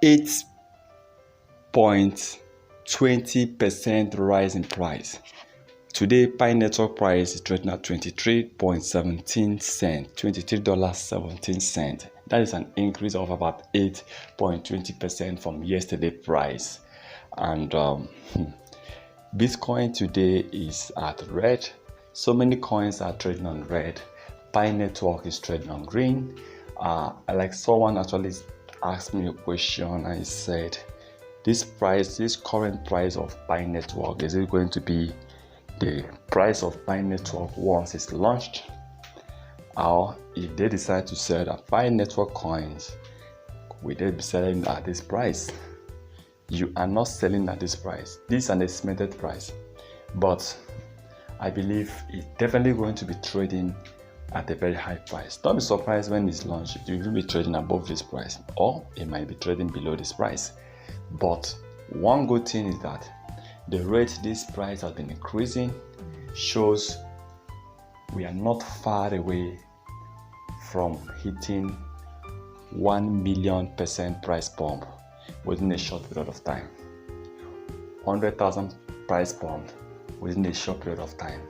8.20% rise in price. Today, Pi Network price is trading at 23.17 cents, $23.17. That is an increase of about 8.20% from yesterday's price. And Bitcoin today is at red. So many coins are trading on red. Pi Network is trading on green. Like someone actually asked me a question. I said, this current price of Pi Network, is it going to be the price of Pi Network once it's launched? Or if they decide to sell the Pi Network coins, will they be selling at this price? You are not selling at this price. This is an estimated price, but I believe it's definitely going to be trading at a very high price. Don't be surprised when it's launched. It will be trading above this price, or it might be trading below this price. But one good thing is that the rate this price has been increasing shows we are not far away from hitting 1,000,000% price pump within a short period of time. 100,000 price pump within a short period of time.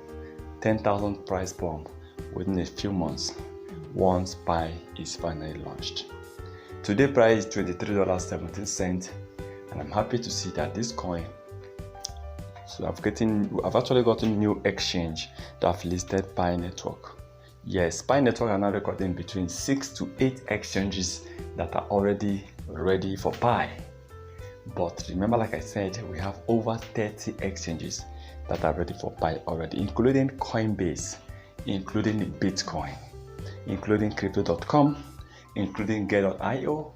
10,000 price pump within a few months once Pi is finally launched. Today price is $23.17, and I'm happy to see that this coin. So I've actually gotten new exchange that have listed Pi Network. Yes, Pi Network are now recording between 6 to 8 exchanges that are already ready for Pi. But remember, like I said, we have over 30 exchanges that are ready for Pi already, including Coinbase, including Bitcoin, including Crypto.com, including Get.io,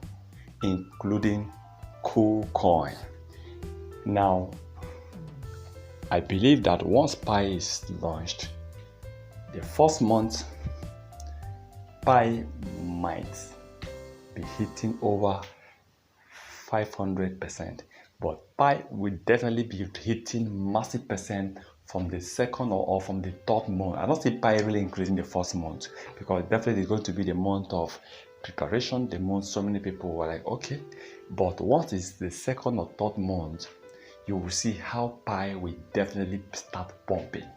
including Kucoin. Now, I believe that once Pi is launched, the first month, Pi might be hitting over 500%, but Pi will definitely be hitting massive percent from the second or from the third month. I don't see Pi really increasing the first month, because definitely it's going to be the month of preparation, the month so many people were like, okay. But once it's the second or third month, you will see how Pi will definitely start pumping.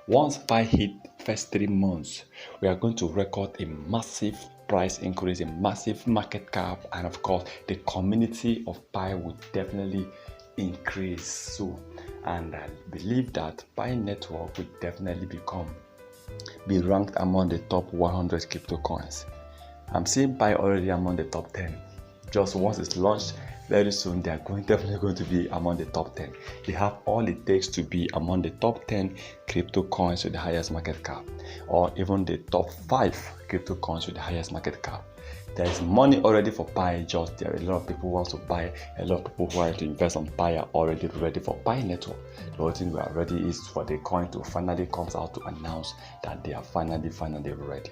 Once Pi hit first 3 months, we are going to record a massive price increase, a massive market cap, and of course the community of Pi will definitely increase. So, and I believe that Pi Network will definitely be ranked among the top 100 crypto coins. I'm seeing Pi already among the top 10. Just once it's launched, very soon they are definitely going to be among the top 10. They have all it takes to be among the top 10 crypto coins with the highest market cap, or even the top 5 crypto coins with the highest market cap. There is money already for Pi. Just there are a lot of people who want to buy, a lot of people who want to invest on Pi are already ready for Pi Network. The only thing we are ready is for the coin to finally come out to announce that they are finally ready.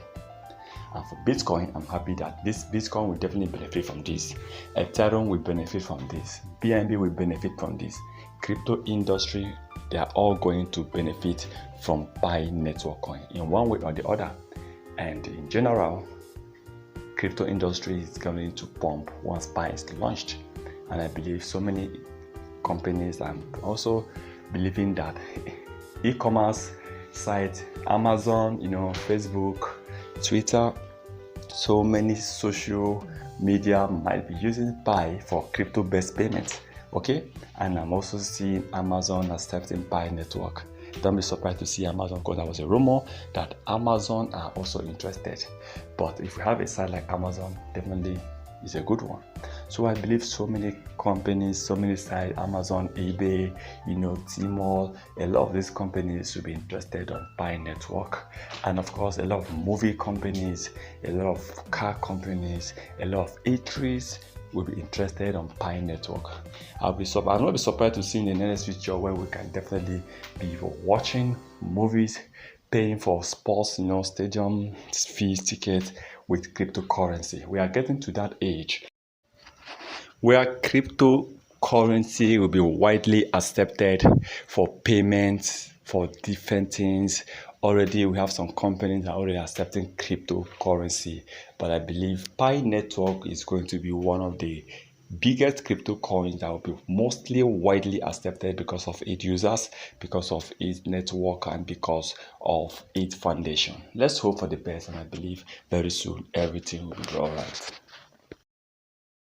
And for Bitcoin, I'm happy that this Bitcoin will definitely benefit from this. Ethereum will benefit from this. BNB will benefit from this. Crypto industry, they are all going to benefit from Pi Network coin in one way or the other. And in general, crypto industry is going to pump once Pi is launched. And I believe so many companies, I'm also believing that e-commerce sites, Amazon, Facebook, Twitter, so many social media might be using Pi for crypto-based payments. Okay, and I'm also seeing Amazon accepting Pi Network. Don't be surprised to see Amazon, because there was a rumor that Amazon are also interested. But if we have a site like Amazon, definitely is a good one. So I believe so many companies, so many sites, Amazon, eBay, Tmall, a lot of these companies will be interested on Pi Network. And of course, a lot of movie companies, a lot of car companies, a lot of eateries will be interested on Pi Network. I'll not be surprised to see in the next future where we can definitely be watching movies, paying for sports, stadium fees, tickets with cryptocurrency. We are getting to that age where cryptocurrency will be widely accepted for payments, for different things. Already we have some companies that are already accepting cryptocurrency, but I believe Pi Network is going to be one of the biggest crypto coins that will be mostly widely accepted because of its users, because of its network, and because of its foundation. Let's hope for the best, and I believe very soon everything will be all right.